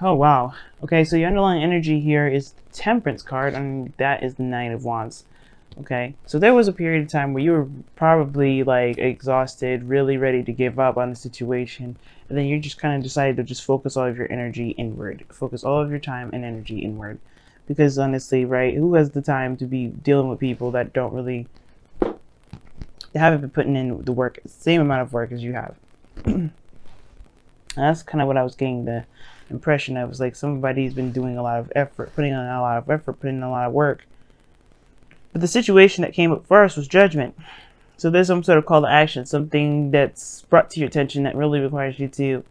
Oh, wow. Okay, so your underlying energy here is the Temperance card, and that is the Nine of Wands. Okay, so there was a period of time where you were probably like exhausted, really ready to give up on the situation, and then you just kind of decided to just focus all of your energy inward, focus all of your time and energy inward. Because honestly, right, who has the time to be dealing with people that don't really, they haven't been putting in the work, same amount of work as you have? That's kind of what I was getting the impression of. Was like somebody's been doing a lot of effort, putting in a lot of effort, putting in a lot of work. But the situation that came up first was judgment. So there's some sort of call to action, something that's brought to your attention that really requires you to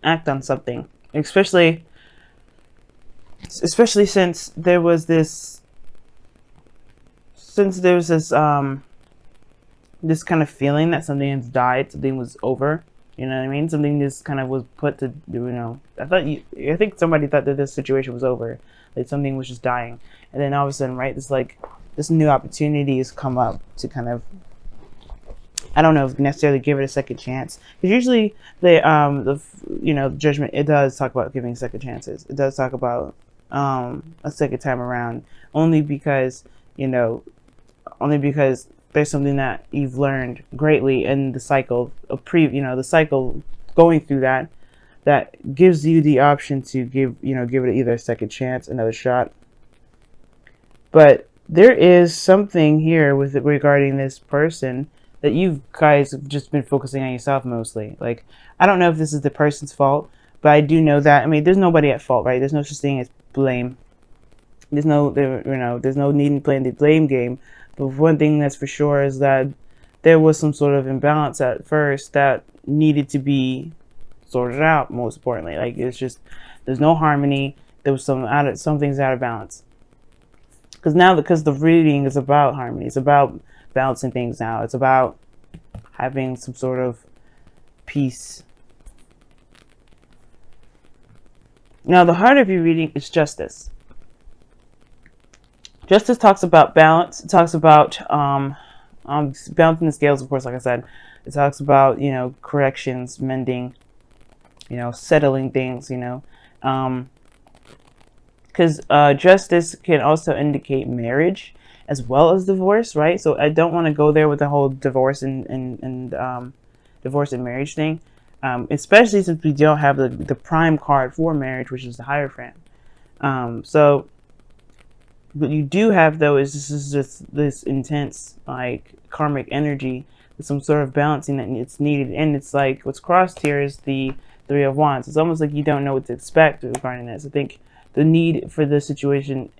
act on something. Especially since there was this, this kind of feeling that something has died, something was over. You know what I mean? Something just kind of was put to, I think somebody thought that this situation was over, like something was just dying, and then all of a sudden, right, this new opportunity has come up to kind of, I don't know if necessarily give it a second chance, because usually judgment, it does talk about giving second chances. It does talk about a second time around, only because there's something that you've learned greatly in the cycle of the cycle going through that gives you the option to give it either a second chance, another shot. But there is something here with it regarding this person that you guys have just been focusing on yourself mostly. Like, I don't know if this is the person's fault, but I do know that, I mean, there's nobody at fault, right? There's no such thing as blame. There's no need in playing the blame game. But one thing that's for sure is that there was some sort of imbalance at first that needed to be sorted out. Most importantly, like, it's just, there's no harmony. There was some things out of balance. Because the reading is about harmony. It's about balancing things now. It's about having some sort of peace. Now, the heart of your reading is justice. Justice talks about balance. It talks about balancing the scales, of course, like I said. It talks about, corrections, mending, settling things, because justice can also indicate marriage as well as divorce, right? So I don't want to go there with the whole divorce and divorce and marriage thing, especially since we don't have the prime card for marriage, which is the Hierophant. So what you do have, though, is just this intense, like, karmic energy with some sort of balancing that it's needed. And it's like, what's crossed here is the Three of Wands. It's almost like you don't know what to expect regarding this. I think the need for this situation,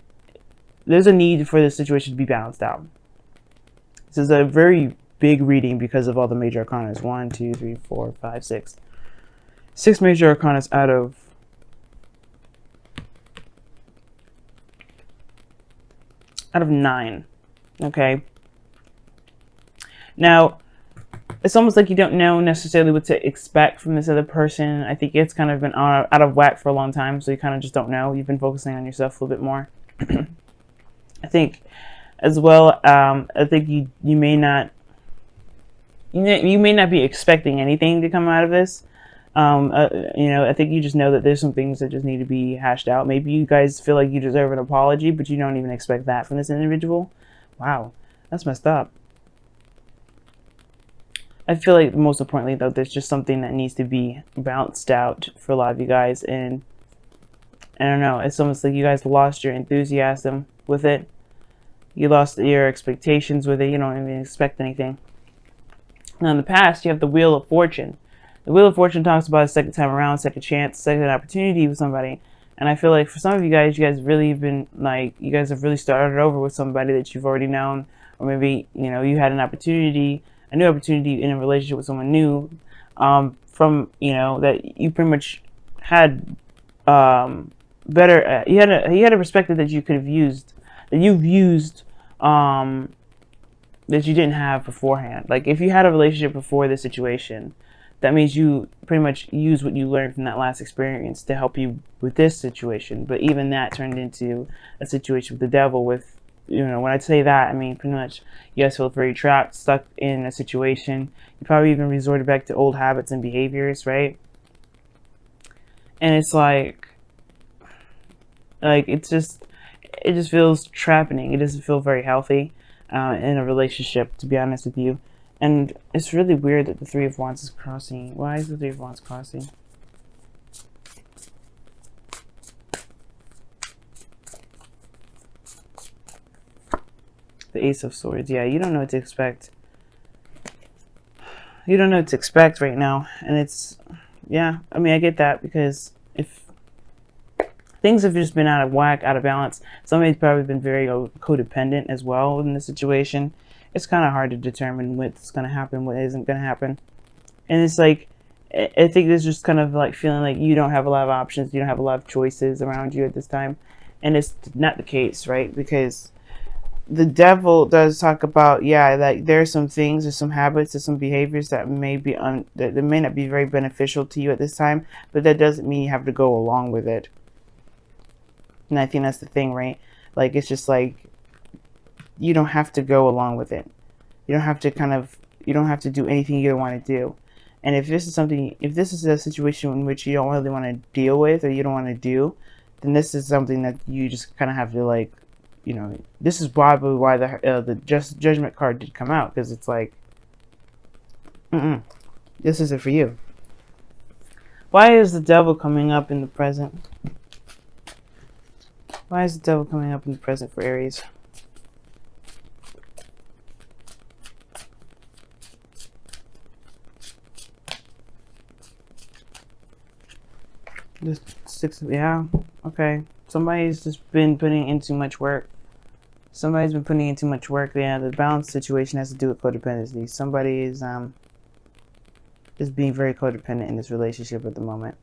there's a need for this situation to be balanced out. This is a very big reading because of all the major arcana. 1, 2, 3, 4, 5, 6. 6 major arcana out of out of 9. Okay. Now, it's almost like you don't know necessarily what to expect from this other person. I think it's kind of been out of whack for a long time, so you kind of just don't know. You've been focusing on yourself a little bit more. I think, as well, I think you may not be expecting anything to come out of this. I think you just know that there's some things that just need to be hashed out. Maybe you guys feel like you deserve an apology, but you don't even expect that from this individual. Wow, that's messed up. I feel like most importantly, though, there's just something that needs to be balanced out for a lot of you guys. And I don't know, it's almost like you guys lost your enthusiasm with it. You lost your expectations with it. You don't even expect anything. Now, in the past, you have the Wheel of Fortune. The Wheel of Fortune talks about a second time around, second chance, second opportunity with somebody. And I feel like for some of you guys really have been like, you guys have really started over with somebody that you've already known. Or maybe, you had a new opportunity in a relationship with someone new, that you pretty much had better, you had a perspective that you could have used, that you've used, that you didn't have beforehand. Like, if you had a relationship before this situation, that means you pretty much use what you learned from that last experience to help you with this situation. But even that turned into a situation with the devil. With, when I say that, I mean pretty much you guys feel very trapped, stuck in a situation. You probably even resorted back to old habits and behaviors, right? And it's like it just feels trapping. It doesn't feel very healthy in a relationship, to be honest with you. And it's really weird that the Three of Wands is crossing. Why is the Three of Wands crossing? The Ace of Swords. Yeah, you don't know what to expect. You don't know what to expect right now. And it's, yeah, I mean, I get that, because if things have just been out of whack, out of balance, somebody's probably been very codependent as well in the situation. It's kind of hard to determine what's going to happen, what isn't going to happen. And it's like, I think there's just kind of like feeling like you don't have a lot of options, you don't have a lot of choices around you at this time. And it's not the case, right? Because the devil does talk about, yeah, like there are some things, there's some habits, there's some behaviors that may be that may not be very beneficial to you at this time, but that doesn't mean you have to go along with it. And I think that's the thing, right? Like, it's just like, you don't have to go along with it. You don't have to you don't have to do anything you don't want to do. And if this is a situation in which you don't really want to deal with, or you don't want to do, then this is something that you just kind of have to, like, you know, this is probably why the judgment card did come out, because it's like, this isn't for you. Why is the devil coming up in the present? Why is the devil coming up in the present for Aries? Just yeah, okay. Somebody's just been putting in too much work. Somebody's been putting in too much work. Yeah, the balance situation has to do with codependency. Somebody is being very codependent in this relationship at the moment.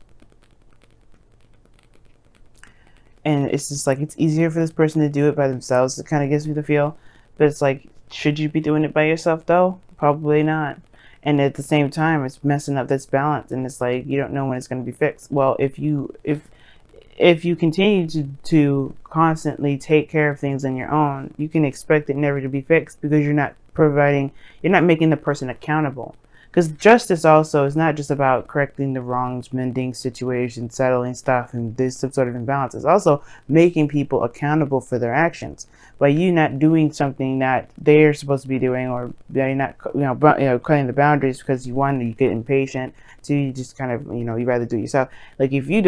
And it's just like, it's easier for this person to do it by themselves. It kind of gives me the feel. But it's like, should you be doing it by yourself though? Probably not. And at the same time, it's messing up this balance, and it's like, you don't know when it's going to be fixed. Well, if you continue to constantly take care of things on your own, you can expect it never to be fixed, because you're not making the person accountable. Because justice also is not just about correcting the wrongs, mending situations, settling stuff, and this sort of imbalance. It's also making people accountable for their actions. By you not doing something that they're supposed to be doing, or you're not, cutting the boundaries because you get impatient, so you just kind of, you rather do it yourself. Like, if you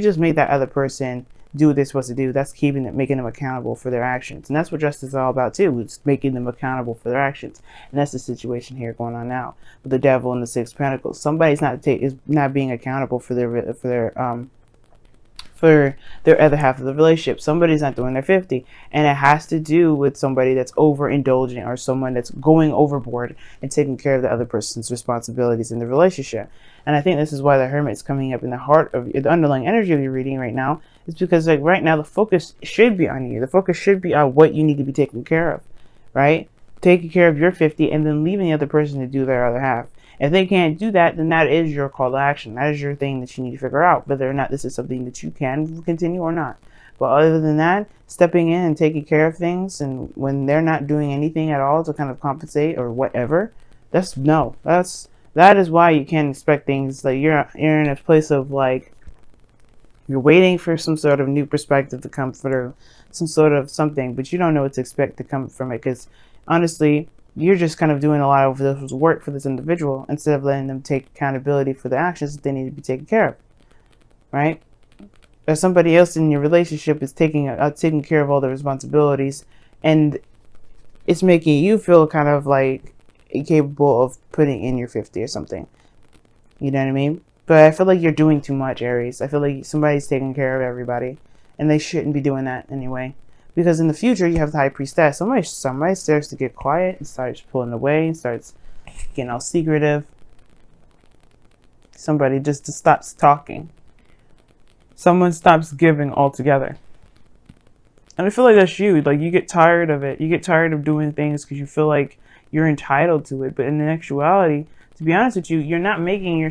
just make that other person do what they're supposed to do, that's making them accountable for their actions. And that's what justice is all about too. It's making them accountable for their actions. And that's the situation here going on now with the devil and the Six of Pentacles. Somebody's not being accountable for their other half of the relationship. Somebody's not doing their 50, and it has to do with somebody that's overindulgent, or someone that's going overboard and taking care of the other person's responsibilities in the relationship. And I think this is why the Hermit's coming up in the heart of the underlying energy of your reading right now. Is because, like, right now the focus should be on you. The focus should be on what you need to be taking care of, right? Taking care of your 50, and then leaving the other person to do their other half. If they can't do that, then that is your call to action. That is your thing that you need to figure out, whether or not this is something that you can continue or not. But other than that, stepping in and taking care of things, and when they're not doing anything at all to kind of compensate or whatever, that is why you can't expect things. Like, you're in a place of, like, you're waiting for some sort of new perspective to come through, some sort of something, but you don't know what to expect to come from it, because honestly, you're just kind of doing a lot of this work for this individual instead of letting them take accountability for the actions that they need to be taken care of, right? Or somebody else in your relationship is taking care of all the responsibilities, and it's making you feel kind of like incapable of putting in your 50 or something. You know what I mean? But I feel like you're doing too much, Aries. I feel like somebody's taking care of everybody, and they shouldn't be doing that anyway. Because in the future, you have the High Priestess. Somebody starts to get quiet and starts pulling away and starts getting all secretive. Somebody just stops talking. Someone stops giving altogether. And I feel like that's you. Like, you get tired of it. You get tired of doing things because you feel like you're entitled to it. But in actuality, to be honest with you, you're not making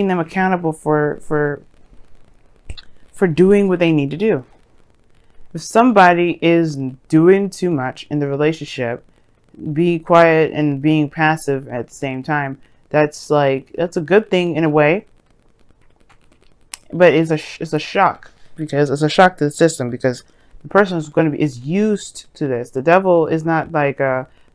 them accountable for doing what they need to do. If somebody is doing too much in the relationship, be quiet and being passive at the same time, that's a good thing in a way. but it's a shock, because it's a shock to the system, because the person is used to this. The devil is not like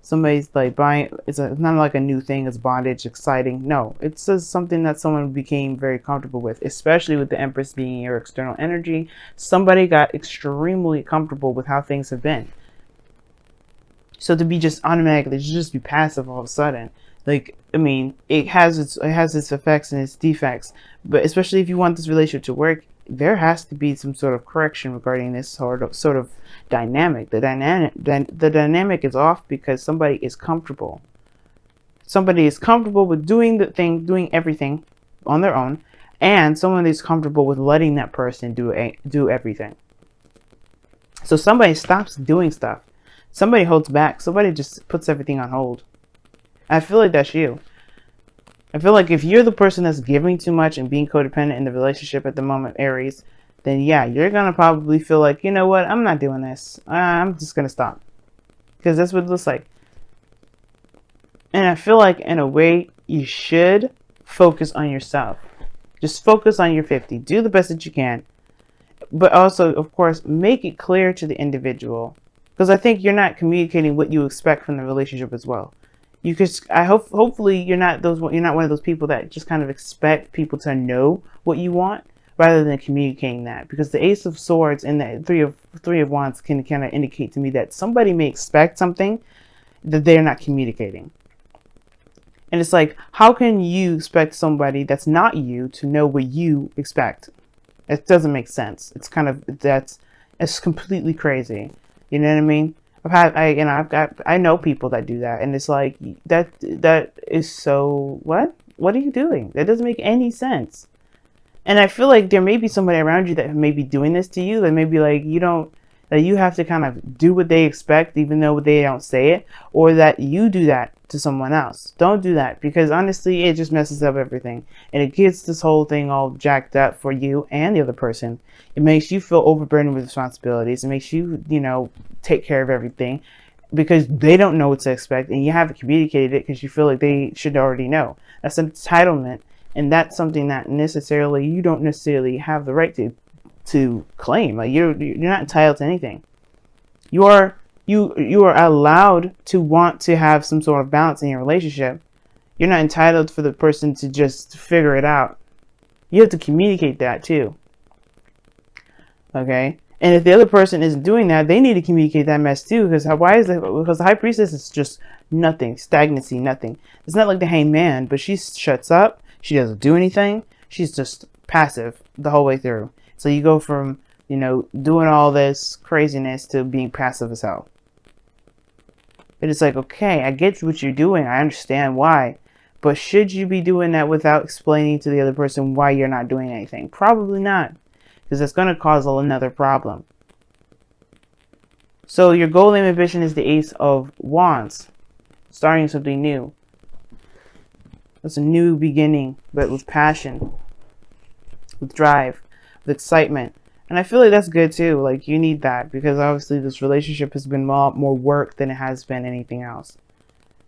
somebody's like buying. It's not like a new thing. It's bondage, exciting. No, it's just something that someone became very comfortable with, especially with the Empress being your external energy. Somebody got extremely comfortable with how things have been. So to be just automatically, just be passive all of a sudden, like, I mean, it has its effects and its defects, but especially if you want this relationship to work, there has to be some sort of correction regarding this sort of dynamic. The dynamic is off because somebody is comfortable. Somebody is comfortable with doing doing everything on their own, and someone is comfortable with letting that person do everything. So somebody stops doing stuff. Somebody holds back. Somebody just puts everything on hold. I feel like that's you. I feel like if you're the person that's giving too much and being codependent in the relationship at the moment, Aries, then yeah, you're going to probably feel like, you know what, I'm not doing this. I'm just going to stop. Because that's what it looks like. And I feel like in a way, you should focus on yourself. Just focus on your 50. Do the best that you can. But also, of course, make it clear to the individual. Because I think you're not communicating what you expect from the relationship as well. Hopefully you're not one of those people that just kind of expect people to know what you want rather than communicating that. Because the Ace of Swords and the Three of Wands can kind of indicate to me that somebody may expect something that they're not communicating. And it's like, how can you expect somebody that's not you to know what you expect? It doesn't make sense. It's it's completely crazy. You know what I mean? I know people that do that, and it's like, that is so, what are you doing? That doesn't make any sense. And I feel like there may be somebody around you that may be doing this to you, that may be like, that you have to kind of do what they expect even though they don't say it, or that you do that to someone else. Don't do that, because honestly it just messes up everything, and it gets this whole thing all jacked up for you and the other person. It makes you feel overburdened with responsibilities. It makes you, take care of everything, because they don't know what to expect, and you haven't communicated it because you feel like they should already know. That's entitlement, and that's something that you don't necessarily have the right to claim. Like, you're not entitled to anything. You are allowed to want to have some sort of balance in your relationship. You're not entitled for the person to just figure it out. You have to communicate that too. Okay? And if the other person isn't doing that, they need to communicate that mess too. Because because the High Priestess is just nothing, stagnancy, nothing. It's not like the Hangman, but she shuts up. She doesn't do anything. She's just passive the whole way through. So you go from, doing all this craziness to being passive as hell. But it's like, okay, I get what you're doing. I understand why. But should you be doing that without explaining to the other person why you're not doing anything? Probably not. Because that's going to cause another problem. So your goal and ambition is the Ace of Wands. Starting something new. It's a new beginning, but with passion. With drive. With excitement. And I feel like that's good too. Like, you need that, because obviously this relationship has been more work than it has been anything else.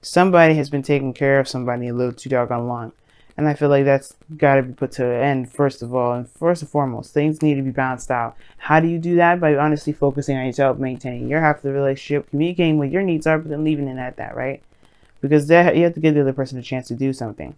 Somebody has been taking care of somebody a little too doggone long. And I feel like that's got to be put to an end, first of all. And first and foremost, things need to be balanced out. How do you do that? By honestly focusing on yourself, maintaining your half of the relationship, communicating what your needs are, but then leaving it at that, right? Because you have to give the other person a chance to do something.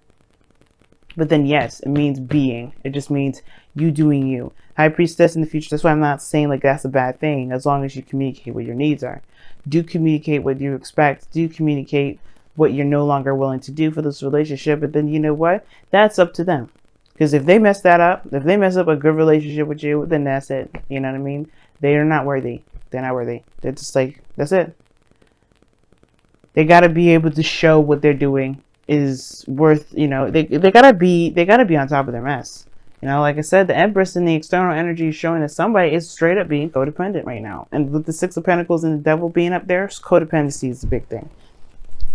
But then, yes, it means being. It just means you doing you. High Priestess in the future. That's why I'm not saying like that's a bad thing, as long as you communicate what your needs are. Do communicate what you expect. Do communicate what you're no longer willing to do for this relationship. But then, you know what? That's up to them. Because if they mess that up, if they mess up a good relationship with you, then that's it. You know what I mean? They are not worthy. They're not worthy. They're just like, that's it. They got to be able to show what they're doing is worth, they gotta be on top of their mess. Like I said, the Empress in the external energy is showing that somebody is straight up being codependent right now. And with the Six of Pentacles and the Devil being up there, codependency is the big thing.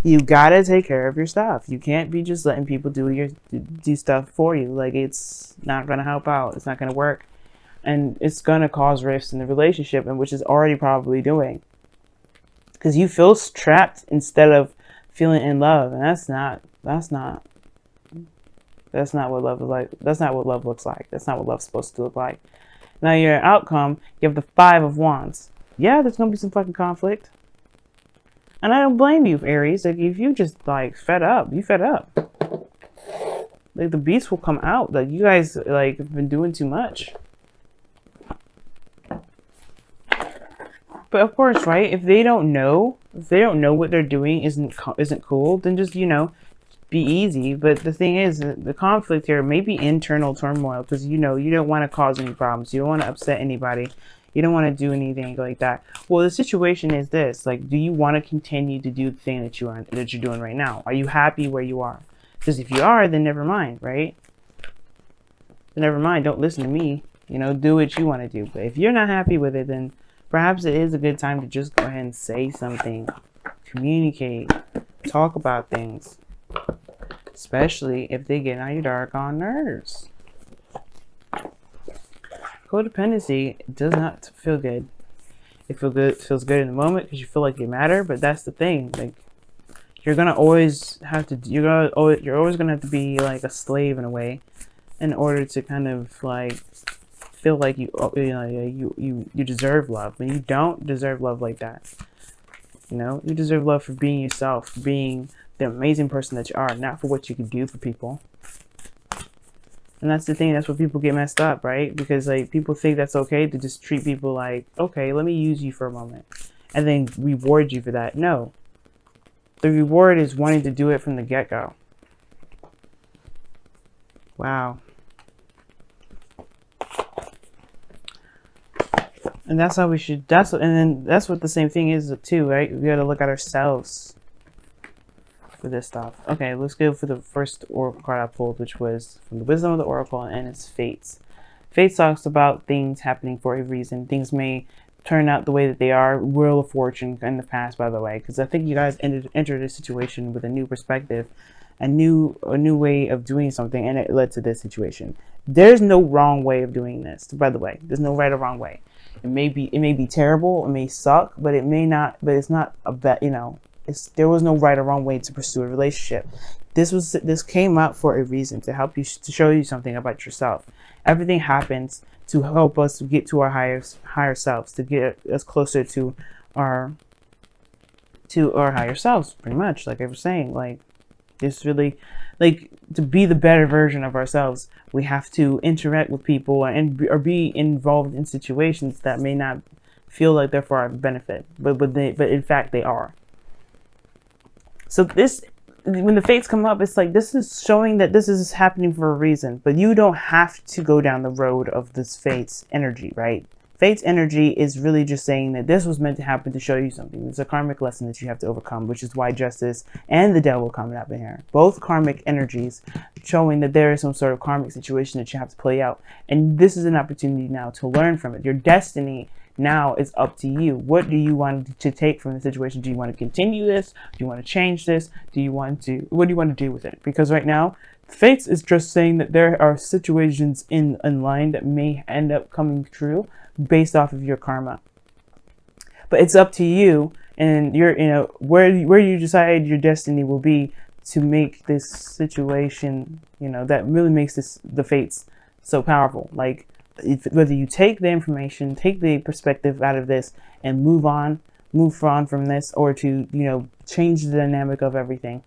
You gotta take care of your stuff. You can't be just letting people do stuff for you. Like, it's not gonna help out. It's not gonna work, and it's gonna cause rifts in the relationship, and which is already probably doing. Because you feel trapped instead of feeling in love, and that's not That's not what love is like. That's not what love looks like. That's not what love's supposed to look like. Now your outcome, you have the 5 of Wands. Yeah, there's gonna be some fucking conflict. And I don't blame you, Aries. Like, if you just, like, fed up, you fed up. Like, the beast will come out. Like, you guys, like, have been doing too much. But of course, right? If they don't know what they're doing isn't cool, then just, you know, be easy. But the thing is, the conflict here may be internal turmoil, because, you know, you don't want to cause any problems. You don't want to upset anybody. You don't want to do anything like that. Well, the situation is this: like, do you want to continue to do the thing that you're doing right now? Are you happy where you are? Because if you are, then never mind, right? Then never mind. Don't listen to me. You know, do what you want to do. But if you're not happy with it, then perhaps it is a good time to just go ahead and say something, communicate, talk about things, especially if they get on your doggone nerves. Codependency does not feel good. It feels good in the moment because you feel like you matter, but that's the thing. Like, you're always gonna have to be like a slave in a way, in order to kind of like feel like you deserve love. But you don't deserve love like that. You know, you deserve love for being yourself, for being the amazing person that you are, not for what you can do for people. And that's the thing, that's where people get messed up, right? Because, like, people think that's okay to just treat people like, okay, let me use you for a moment, and then reward you for that. No. The reward is wanting to do it from the get-go. Wow. And that's how we should, and then that's what the same thing is too, right? We gotta look at ourselves for this stuff. Okay, let's go for the first oracle card I pulled, which was from the Wisdom of the Oracle, and it's Fates. Fates talks about things happening for a reason. Things may turn out the way that they are. Wheel of Fortune in the past, by the way, because I think you guys entered a situation with a new perspective, a new way of doing something, and it led to this situation. There's no wrong way of doing this, by the way. There's no right or wrong way. It may be terrible, it may suck, but it may not. But it's not a bad, you know. There was no right or wrong way to pursue a relationship. This came out for a reason, to help you, to show you something about yourself. Everything happens to help us get to our higher selves, to get us closer to our higher selves, pretty much. Like I was saying, like, it's really, like, to be the better version of ourselves, we have to interact with people or be involved in situations that may not feel like they're for our benefit, but in fact they are. So this, when the fates come up, it's like, this is showing that this is happening for a reason, but you don't have to go down the road of this fates energy, right? Fate's energy is really just saying that this was meant to happen to show you something. It's a karmic lesson that you have to overcome, which is why Justice and the Devil coming up in here. Both karmic energies showing that there is some sort of karmic situation that you have to play out. And this is an opportunity now to learn from it. Your destiny now is up to you. What do you want to take from the situation? Do you want to continue this? Do you want to change this? What do you want to do with it? Because right now, Fates is just saying that there are situations in line that may end up coming true based off of your karma. But it's up to you, and where you decide your destiny will be, to make this situation, that really makes the Fates so powerful. Like, whether you take the information, take the perspective out of this, and move on from this, or to change the dynamic of everything,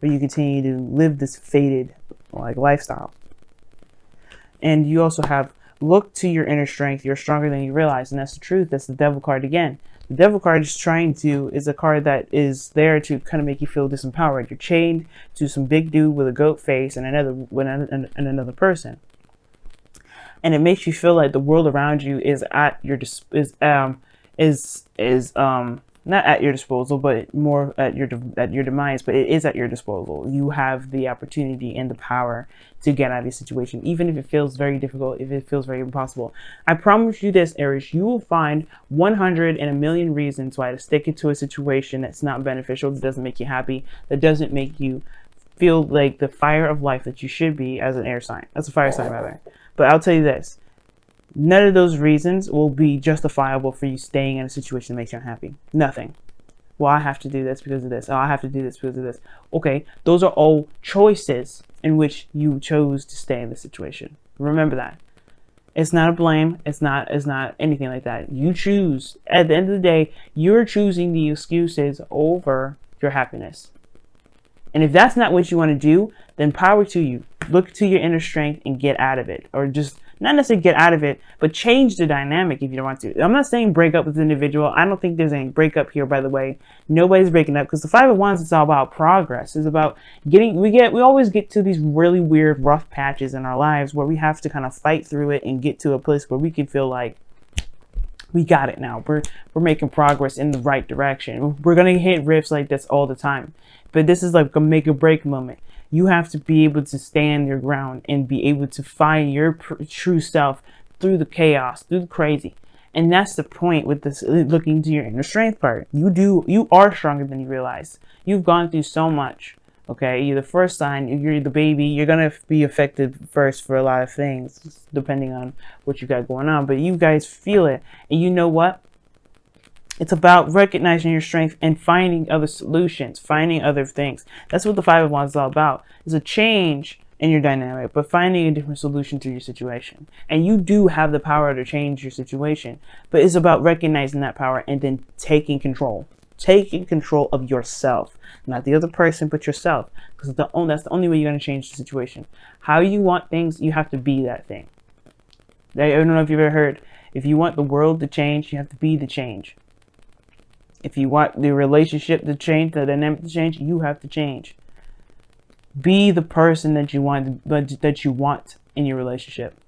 or you continue to live this fated lifestyle. And you also have, look to your inner strength. You're stronger than you realize, and that's the truth. That's the Devil card again. The Devil card is a card that is there to kind of make you feel disempowered. You're chained to some big dude with a goat face and another person. And it makes you feel like the world around you is at your not at your disposal, but more at your demise. But it is at your disposal. You have the opportunity and the power to get out of this situation, even if it feels very difficult, if it feels very impossible. I promise you this, Aries, you will find 100 in a million reasons why to stick into a situation that's not beneficial, that doesn't make you happy, that doesn't make you feel like the fire of life that you should be as an air sign. That's a fire sign, rather. But I'll tell you this, none of those reasons will be justifiable for you staying in a situation that makes you unhappy. Nothing. Well, I have to do this because of this. Oh, I have to do this because of this. Okay, those are all choices in which you chose to stay in the situation. Remember that. It's not a blame. It's not anything like that. You choose. At the end of the day, you're choosing the excuses over your happiness. And if that's not what you want to do, then power to you. Look to your inner strength and get out of it. Or just, not necessarily get out of it, but change the dynamic if you don't want to. I'm not saying break up with the individual. I don't think there's any breakup here, by the way. Nobody's breaking up, because the Five of Wands is all about progress. It's about getting, we always get to these really weird, rough patches in our lives where we have to kind of fight through it and get to a place where we can feel like we got it now. We're making progress in the right direction. We're going to hit rifts like this all the time. But this is like a make or break moment. You have to be able to stand your ground and be able to find your true self through the chaos, through the crazy. And that's the point with this looking to your inner strength part. You are stronger than you realize. You've gone through so much. Okay, you're the first sign, you're the baby, you're going to be affected first for a lot of things, depending on what you got going on. But you guys feel it. And you know what? It's about recognizing your strength and finding other solutions, finding other things. That's what the Five of Wands is all about. It's a change in your dynamic, but finding a different solution to your situation. And you do have the power to change your situation, but it's about recognizing that power and then taking control. Taking control of yourself, not the other person, but yourself. Because that's the only way you're going to change the situation. How you want things, you have to be that thing. I don't know if you've ever heard, if you want the world to change, you have to be the change. If you want the relationship to change, the dynamic to change, you have to change. Be the person that you want in your relationship.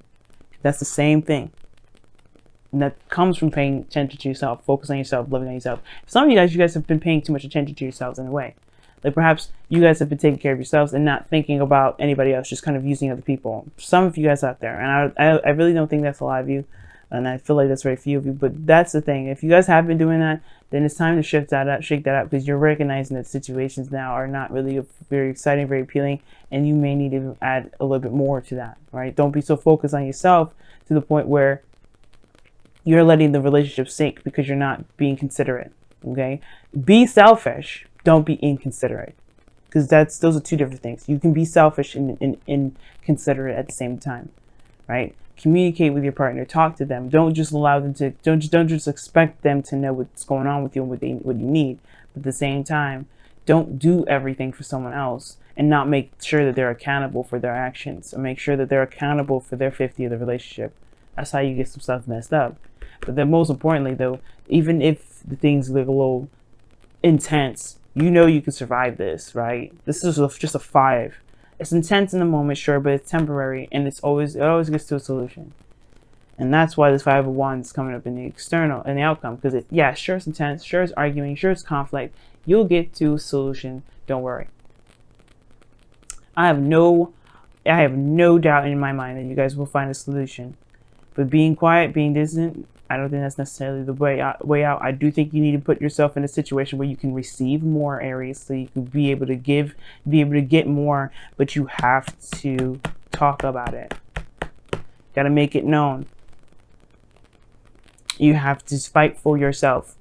That's the same thing. And that comes from paying attention to yourself, focus on yourself, loving on yourself. Some of you guys have been paying too much attention to yourselves in a way. Like perhaps you guys have been taking care of yourselves and not thinking about anybody else, just kind of using other people. Some of you guys out there, and I really don't think that's a lot of you. And I feel like that's very few of you, but that's the thing. If you guys have been doing that, then it's time to shake that up, because you're recognizing that situations now are not really very exciting, very appealing, and you may need to add a little bit more to that, right? Don't be so focused on yourself to the point where you're letting the relationship sink because you're not being considerate, okay? Be selfish. Don't be inconsiderate, because those are two different things. You can be selfish and inconsiderate at the same time, right? Communicate with your partner, talk to them. Don't just allow them to, don't just expect them to know what's going on with you and what you need. But at the same time, don't do everything for someone else and not make sure that they're accountable for their actions, or make sure that they're accountable for their 50 of the relationship. That's how you get some stuff messed up. But then most importantly though, even if the things look a little intense, you know you can survive this, right? This is just a 5. It's intense in the moment, sure, but it's temporary, and it always gets to a solution. And that's why this Five of Wands is coming up in the external, in the outcome, because yeah, sure it's intense, sure it's arguing, sure it's conflict. You'll get to a solution. Don't worry. I have no doubt in my mind that you guys will find a solution. But being quiet, being distant, I don't think that's necessarily the way out. I do think you need to put yourself in a situation where you can receive more, Aries, so you can be able to give, be able to get more, but you have to talk about it. Got to make it known. You have to fight for yourself.